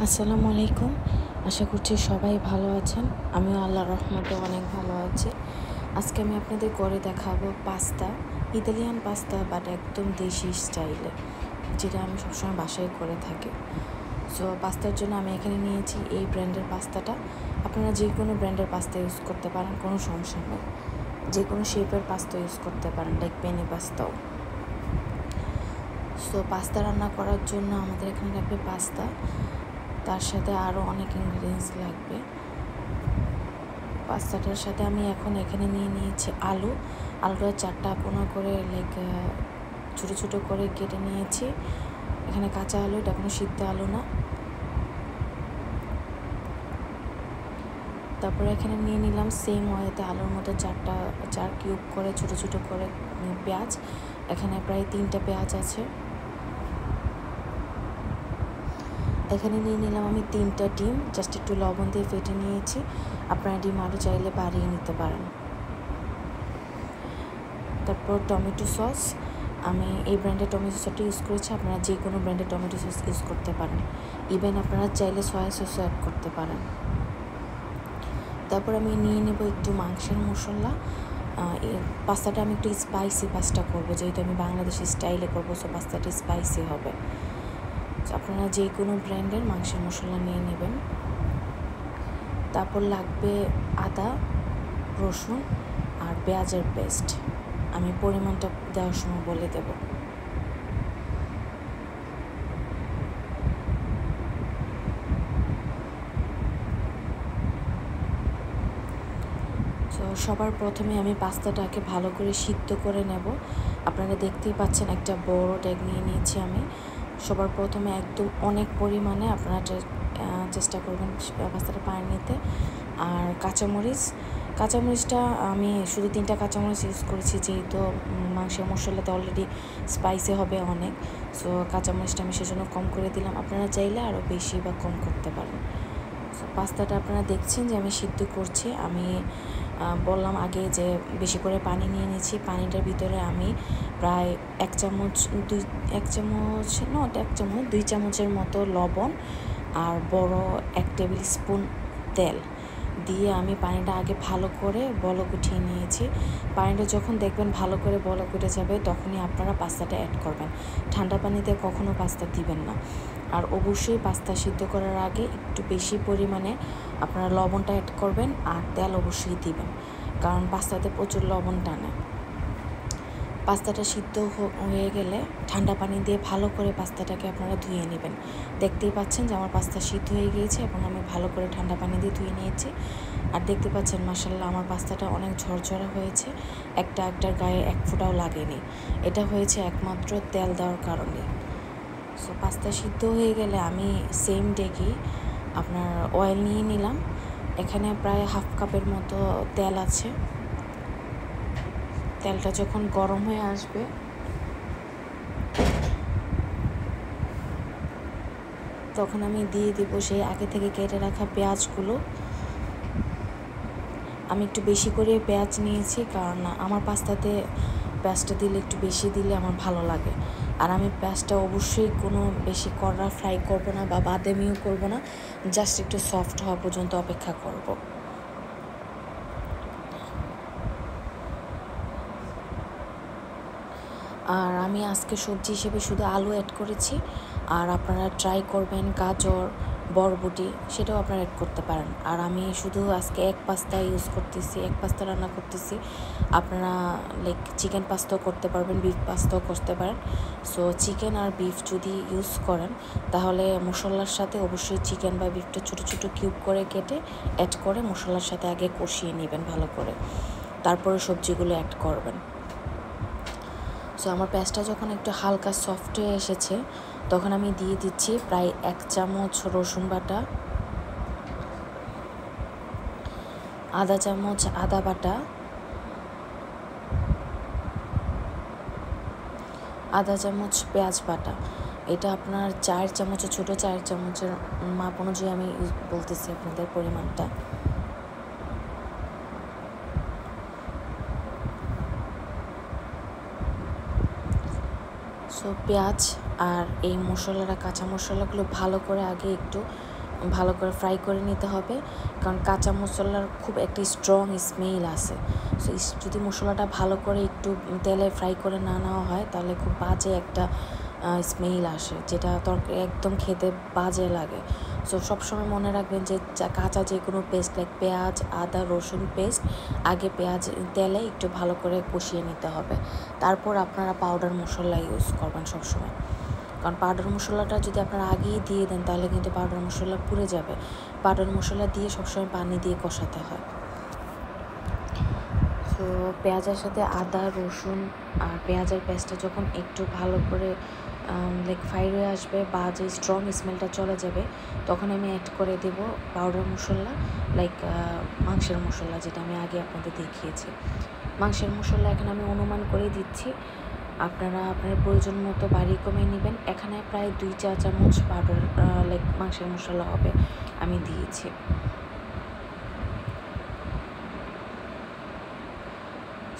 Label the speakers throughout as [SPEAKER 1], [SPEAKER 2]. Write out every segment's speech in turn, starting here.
[SPEAKER 1] আসসালামু আলাইকুম। আশা করছি সবাই ভালো আছেন। আমিও আল্লাহর রহমতে অনেক ভালো আছি। আজকে আমি আপনাদের করে দেখাবো পাস্তা, ইতালিয়ান পাস্তা বাট একদম দেশি স্টাইলে, যেটা আমি সবসময় বাসায় করে থাকি। সো পাস্তার জন্য আমি এখানে নিয়েছি এই ব্র্যান্ডের পাস্তাটা। আপনারা যে কোনো ব্র্যান্ডের পাস্তা ইউজ করতে পারেন, কোনো সমস্যা নেই। যে কোনো শেপের পাস্তা ইউজ করতে পারেন, লাইক পেনি পাস্তাও। সো পাস্তা রান্না করার জন্য আমাদের এখানে লাগবে পাস্তা, তার সাথে আরও অনেক ইনগ্রিডিয়েন্টস লাগবে। পাস্তাটার সাথে আমি এখন এখানে নিয়ে নিয়েছি আলুটা 4টা কোনা করে লাইক ছোটো ছোটো করে কেটে নিয়েছি। এখানে কাঁচা আলু, এটা কোনো সিদ্ধ আলু না। তারপরে এখানে নিয়ে নিলাম সেম ওয়েতে আলুর মতো 4 কিউব করে ছোটো ছোটো করে পেঁয়াজ। এখানে প্রায় 3টা পেঁয়াজ আছে। এখানে নিয়ে নিলাম আমি 3টা ডিম, জাস্ট একটু লবণ দিয়ে ফেটে নিয়েছি। আপনারা ডিম আরও চাইলে বাড়িয়ে নিতে পারেন। তারপর টমেটো সস, আমি এই ব্র্যান্ডের টমেটো সসটা ইউজ করেছি। আপনারা যে কোনো ব্র্যান্ডের টমেটো সস ইউজ করতে পারেন, ইভেন আপনারা চাইলে সয়া সসও অ্যাড করতে পারেন। তারপর আমি নিয়ে নেব একটু মাংসের মশলা। পাস্তাটা আমি একটু স্পাইসি পাস্তা করবো, যেহেতু আমি বাংলাদেশি স্টাইলে করবো, সো পাস্তাটা স্পাইসি হবে। আপনারা যে কোনো ব্র্যান্ডের মাংসের মশলা নিয়ে নেবেন। তারপর লাগবে আদা, রসুন আর পেঁয়াজের পেস্ট। আমি পরিমাণটা দেওয়ার সময় বলে দেব। তো সবার প্রথমে আমি পাস্তাটাকে ভালো করে সিদ্ধ করে নেব। আপনারা দেখতেই পাচ্ছেন একটা বড় ডেক নিয়ে নিয়েছি আমি। সবার প্রথমে একদম অনেক পরিমাণে আপনারা চেষ্টা করবেন পাস্তাটা পানি নিতে। আর কাঁচামরিচটা আমি শুধু 3টা কাঁচামরিচ ইউজ করেছি, যেহেতু মাংসের মশলাতে অলরেডি স্পাইসি হবে অনেক। সো কাঁচামরিচটা আমি সেজন্য কম করে দিলাম। আপনারা চাইলে আরও বেশি বা কম করতে পারেন। সো পাস্তাটা আপনারা দেখছেন যে আমি সিদ্ধ করছি। আমি বললাম আগে যে বেশি করে পানি নিয়ে নিয়েছি। পানিটার ভিতরে আমি প্রায় 2 চামচের মতো লবণ আর বড় 1 টেবিল স্পুন তেল দিয়ে আমি পানিটা আগে ভালো করে বলক উঠিয়ে নিয়েছি। পানিটা যখন দেখবেন ভালো করে বলক উঠে যাবে, তখনই আপনারা পাস্তাটা অ্যাড করবেন। ঠান্ডা পানিতে কখনো পাস্তা দিবেন না। আর অবশ্যই পাস্তা সিদ্ধ করার আগে একটু বেশি পরিমাণে আপনারা লবণটা অ্যাড করবেন, আর তেল অবশ্যই দিবেন, কারণ পাস্তাতে প্রচুর লবণ টানে। পাস্তাটা সিদ্ধ হয়ে গেলে ঠান্ডা পানি দিয়ে ভালো করে পাস্তাটাকে আপনারা ধুয়ে নেবেন। দেখতেই পাচ্ছেন যে আমার পাস্তা সিদ্ধ হয়ে গিয়েছে এবং আমি ভালো করে ঠান্ডা পানি দিয়ে ধুয়ে নিয়েছি। আর দেখতে পাচ্ছেন মাশাআল্লাহ আমার পাস্তাটা অনেক ঝরঝরা হয়েছে, একটার গায়ে 1 ফোঁটাও লাগেনি। এটা হয়েছে একমাত্র তেল দেওয়ার কারণে। সো পাস্তা সিদ্ধ হয়ে গেলে আমি সেম ডেকেই আপনার অয়েল নিয়ে নিলাম। এখানে প্রায় 1/2 কাপের মতো তেল আছে। তেলটা যখন গরম হয়ে আসবে, তখন আমি দিয়ে দিব সেই আগে থেকে কেটে রাখা পেঁয়াজগুলো। আমি একটু বেশি করে পেঁয়াজ নিয়েছি, কারণ আমার পাস্তাতে পেঁয়াজটা দিলে একটু বেশি দিলে আমার ভালো লাগে। আর আমি পেঁয়াজটা অবশ্যই কোনো বেশি কড়া ফ্রাই করব না বা বাদামিও করব না, জাস্ট একটু সফট হওয়া পর্যন্ত অপেক্ষা করব। আর আমি আজকে সবজি হিসেবে শুধু আলু অ্যাড করেছি। আর আপনারা ট্রাই করবেন গাজর, বরবটি, সেটাও আপনারা অ্যাড করতে পারেন। আর আমি শুধু আজকে এক পাস্তা রান্না করতেছি। আপনারা লাইক চিকেন পাস্তাও করতে পারবেন, বিফ পাস্তাও করতে পারেন। সো চিকেন আর বিফ যদি ইউজ করেন, তাহলে মশলার সাথে অবশ্যই চিকেন বা বিফটা ছোটো ছোটো কিউব করে কেটে অ্যাড করে মশলার সাথে আগে কষিয়ে নেবেন ভালো করে, তারপরে সবজিগুলো অ্যাড করবেন। সো আমার পেঁয়াজটা যখন একটু হালকা সফট হয়ে এসেছে, তখন আমি দিয়ে দিচ্ছি প্রায় 1 চামচ রসুন বাটা, আধা চামচ আদা বাটা, আধা চামচ পেঁয়াজ বাটা। এটা আপনার 4 চামচের ছোটো 4 চামচের মাপ অনুযায়ী আমি বলতেছি আপনাদের পরিমাণটা। সো পেঁয়াজ আর এই কাঁচা মশলাগুলো ভালো করে আগে একটু ভালো করে ফ্রাই করে নিতে হবে, কারণ কাঁচা মশলার খুব একটা স্ট্রং স্মেল আছে। সো যদি মশলাটা ভালো করে একটু তেলে ফ্রাই করে না নেওয়া হয় তাহলে খুব বাজে একটা স্মেল আসে, যেটা তরকারি একদম খেতে বাজে লাগে। সো সবসময় মনে রাখবেন যে কাঁচা যে কোনো পেস্ট লাইক পেঁয়াজ, আদা, রসুন পেস্ট আগে পেঁয়াজ তেলে একটু ভালো করে কষিয়ে নিতে হবে, তারপর আপনারা পাউডার মশলা ইউজ করবেন সবসময়। কারণ পাউডার মশলাটা যদি আপনারা আগেই দিয়ে দেন তাহলে কিন্তু পাউডার মশলা পুড়ে যাবে। পাউডার মশলা দিয়ে সবসময় পানি দিয়ে কষাতে হয়। তো পেঁয়াজের সাথে আদা, রসুন আর পেঁয়াজের পেস্টটা যখন একটু ভালো করে লাইক ফ্রাই হয়ে আসবে বা যে স্ট্রং স্মেলটা চলে যাবে, তখন আমি অ্যাড করে দেব পাউডার মশলা, লাইক মাংসের মশলা, যেটা আমি আগে আপনাদের দেখিয়েছি। মাংসের মশলা এখানে আমি অনুমান করে দিচ্ছি, আপনারা আপনার প্রয়োজন মতো বাড়িয়ে কমিয়ে নেবেন। এখানে প্রায় 2 চা চামচ পাউডার লাইক মাংসের মশলা হবে আমি দিয়েছি।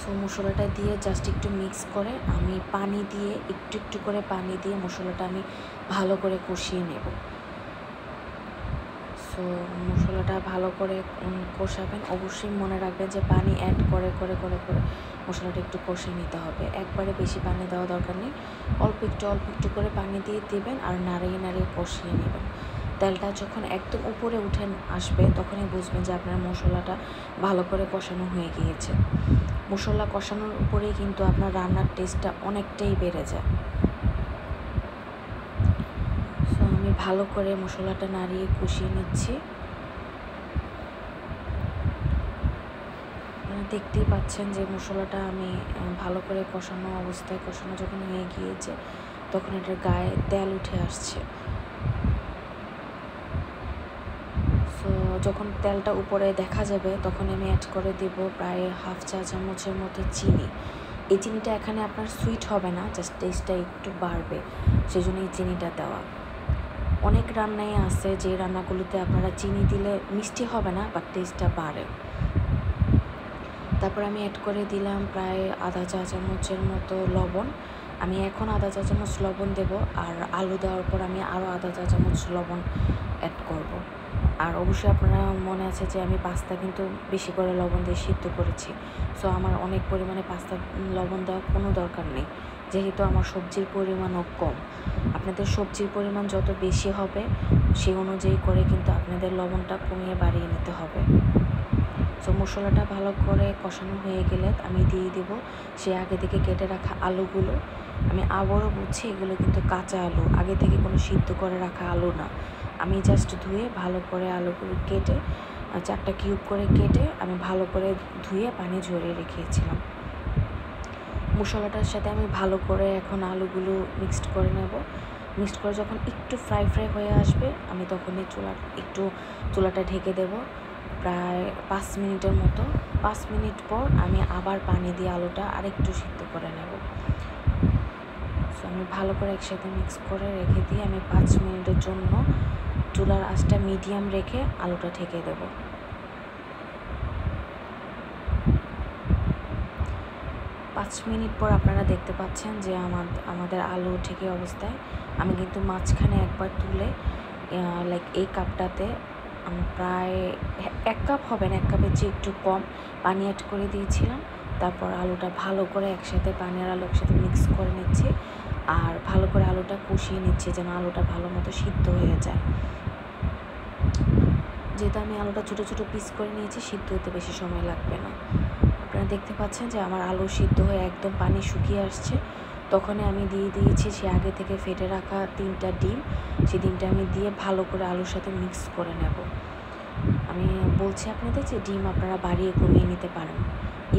[SPEAKER 1] সো মশলাটা দিয়ে জাস্ট একটু মিক্স করে আমি পানি দিয়ে একটু একটু করে পানি দিয়ে মশলাটা আমি ভালো করে কষিয়ে নেব। সো মশলাটা ভালো করে কষাবেন, অবশ্যই মনে রাখবেন যে পানি অ্যাড করে করে করে করে মশলাটা একটু কষিয়ে নিতে হবে। একবারে বেশি পানি দেওয়া দরকার নেই, অল্প একটু করে পানি দিয়ে দেবেন আর নাড়িয়ে নাড়িয়ে কষিয়ে নেবেন। তেলটা যখন একদম উপরে উঠে আসবে তখনই বুঝবেন যে আপনার মশলাটা ভালো করে কষানো হয়ে গিয়েছে। মশলা কষানোর উপরেই কিন্তু আপনার রান্নার টেস্টটা অনেকটাই বেড়ে যায়। সো আমি ভালো করে মশলাটা নাড়িয়ে কষিয়ে নিচ্ছি। দেখতেই পাচ্ছেন যে মশলাটা আমি ভালো করে কষানো অবস্থায়, কষানো যখন হয়ে গিয়েছে তখন এটার গায়ে তেল উঠে আসছে। সো যখন তেলটা উপরে দেখা যাবে তখন আমি অ্যাড করে দেব প্রায় 1/2 চা চামচের মতো চিনি। এই চিনিটা এখানে আপনার সুইট হবে না, জাস্ট টেস্টটা একটু বাড়বে, সেই জন্য এই চিনিটা দেওয়া। অনেক রান্নাই আছে যে রান্নাগুলোতে আপনারা চিনি দিলে মিষ্টি হবে না, বাট টেস্টটা বাড়ে। তারপর আমি অ্যাড করে দিলাম প্রায় 1/2 চা চামচের মতো লবণ। আমি এখন 1/2 চা চামচ লবণ দেব, আর আলু দেওয়ার পর আমি আরও 1/2 চা চামচ লবণ অ্যাড করব। আর অবশ্যই আপনারা মনে আছে যে আমি পাস্তা কিন্তু বেশি করে লবণ দিয়ে সিদ্ধ করেছি। সো আমার অনেক পরিমাণে পাস্তা লবণ দেওয়ার কোনো দরকার নেই, যেহেতু আমার সবজির পরিমাণও কম। আপনাদের সবজির পরিমাণ যত বেশি হবে সেই অনুযায়ী করে কিন্তু আপনাদের লবণটা কমিয়ে বাড়িয়ে নিতে হবে। সো মশলাটা ভালো করে কষানো হয়ে গেলে আমি দিয়ে দেব সে আগে থেকে কেটে রাখা আলুগুলো। আমি আবারও বলছি, এগুলো কিন্তু কাঁচা আলু, আগে থেকে কোনো সিদ্ধ করে রাখা আলু না। আমি জাস্ট ধুয়ে ভালো করে আলুগুলো কেটে 4টা কিউব করে কেটে আমি ভালো করে ধুয়ে পানি ঝরিয়ে রেখেছিলাম। মশলাটার সাথে আমি ভালো করে এখন আলুগুলো মিক্সড করে নেব। মিক্সড করে যখন একটু ফ্রাই হয়ে আসবে আমি তখনই চুলাটা ঢেকে দেব প্রায় 5 মিনিটের মতো। 5 মিনিট পর আমি আবার পানি দিয়ে আলুটা আরেকটু সিদ্ধ করে নেব। সো আমি ভালো করে একসাথে মিক্স করে রেখে দিয়ে আমি 5 মিনিটের জন্য চুলার আঁচটা মিডিয়াম রেখে আলুটা ঢেকে দেব। 5 মিনিট পর আপনারা দেখতে পাচ্ছেন যে আমাদের আলু ঢেকে অবস্থায়। আমি কিন্তু মাঝখানে একবার তুলে লাইক এই কাপটাতে আমি প্রায় 1 কাপ হবে না, 1 কাপের চেয়ে একটু কম পানি অ্যাড করে দিয়েছিলাম। তারপর আলুটা ভালো করে একসাথে পানি আর আলু একসাথে মিক্স করে নিচ্ছি, আর ভালো করে আলুটা কষিয়ে নিচ্ছি যেন আলুটা ভালো মতো সিদ্ধ হয়ে যায়। যেহেতু আমি আলুটা ছোটো ছোটো পিস করে নিয়েছি, সিদ্ধ হতে বেশি সময় লাগবে না। আপনারা দেখতে পাচ্ছেন যে আমার আলু সিদ্ধ হয়ে একদম পানি শুকিয়ে আসছে। তখনই আমি দিয়ে দিয়েছি সে আগে থেকে ফেটে রাখা 3টা ডিম। সেই ডিমটা আমি দিয়ে ভালো করে আলুর সাথে মিক্স করে নেব। আমি বলছি আপনাদের যে ডিম আপনারা বাড়িয়ে কমিয়ে নিতে পারেন।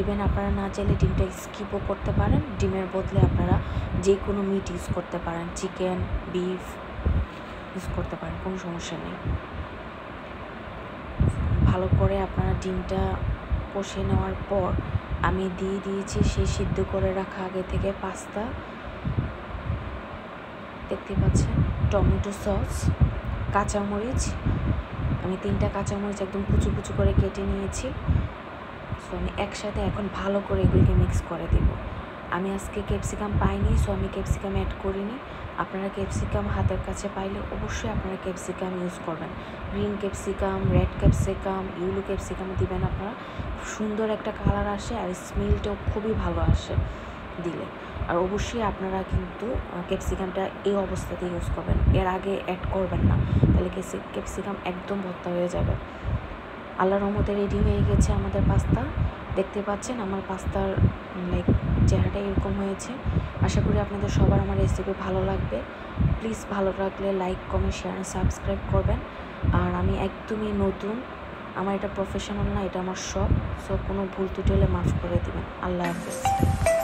[SPEAKER 1] ইভেন আপনারা না চাইলে ডিমটা স্কিপও করতে পারেন, ডিমের বদলে আপনারা যে কোনো মিট ইউজ করতে পারেন, চিকেন, বিফ ইউজ করতে পারেন, কোনো সমস্যা নেই। ভালো করে আপনারা ডিমটা কষিয়ে নেওয়ার পর আমি দিয়ে দিয়েছি সেই সিদ্ধ করে রাখা আগে থেকে পাস্তা। দেখতে পাচ্ছেন টমেটো সস, কাঁচামরিচ, আমি 3টা কাঁচামরিচ একদম কুচু কুচু করে কেটে নিয়েছি। সো আমি একসাথে এখন ভালো করে এগুলিকে মিক্স করে দেব। আমি আজকে ক্যাপসিকাম পাইনি, সো আমি ক্যাপসিকাম অ্যাড করিনি। আপনারা ক্যাপসিকাম হাতের কাছে পাইলে অবশ্যই আপনারা ক্যাপসিকাম ইউজ করবেন। Green capsicum, red capsicum, yellow capsicum দিবেন আপনারা। সুন্দর একটা কালার আসে আর স্মেলটাও খুবই ভালো আসে দিলে। আর অবশ্যই আপনারা কিন্তু ক্যাপসিকামটা এই অবস্থাতে ইউজ করবেন, এর আগে অ্যাড করবেন না, তাহলে ক্যাপসিকাম একদম ভর্তা হয়ে যাবে। আল্লাহর রহমতে রেডি হয়ে গেছে আমাদের পাস্তা। দেখতে পাচ্ছেন আমার পাস্তার চেহারাটা এরকম হয়েছে। আশা করি আপনাদের সবার আমার রেসিপি ভালো লাগবে। প্লিজ ভালো লাগলে লাইক, কমেন্ট, শেয়ার আর সাবস্ক্রাইব করবেন। আর আমি একদমই নতুন, আমার এটা প্রফেশনাল না, এটা আমার শখ, সো কোনো ভুল ত্রুটি হলে মাফ করে দিবেন। আল্লাহ হাফেজ।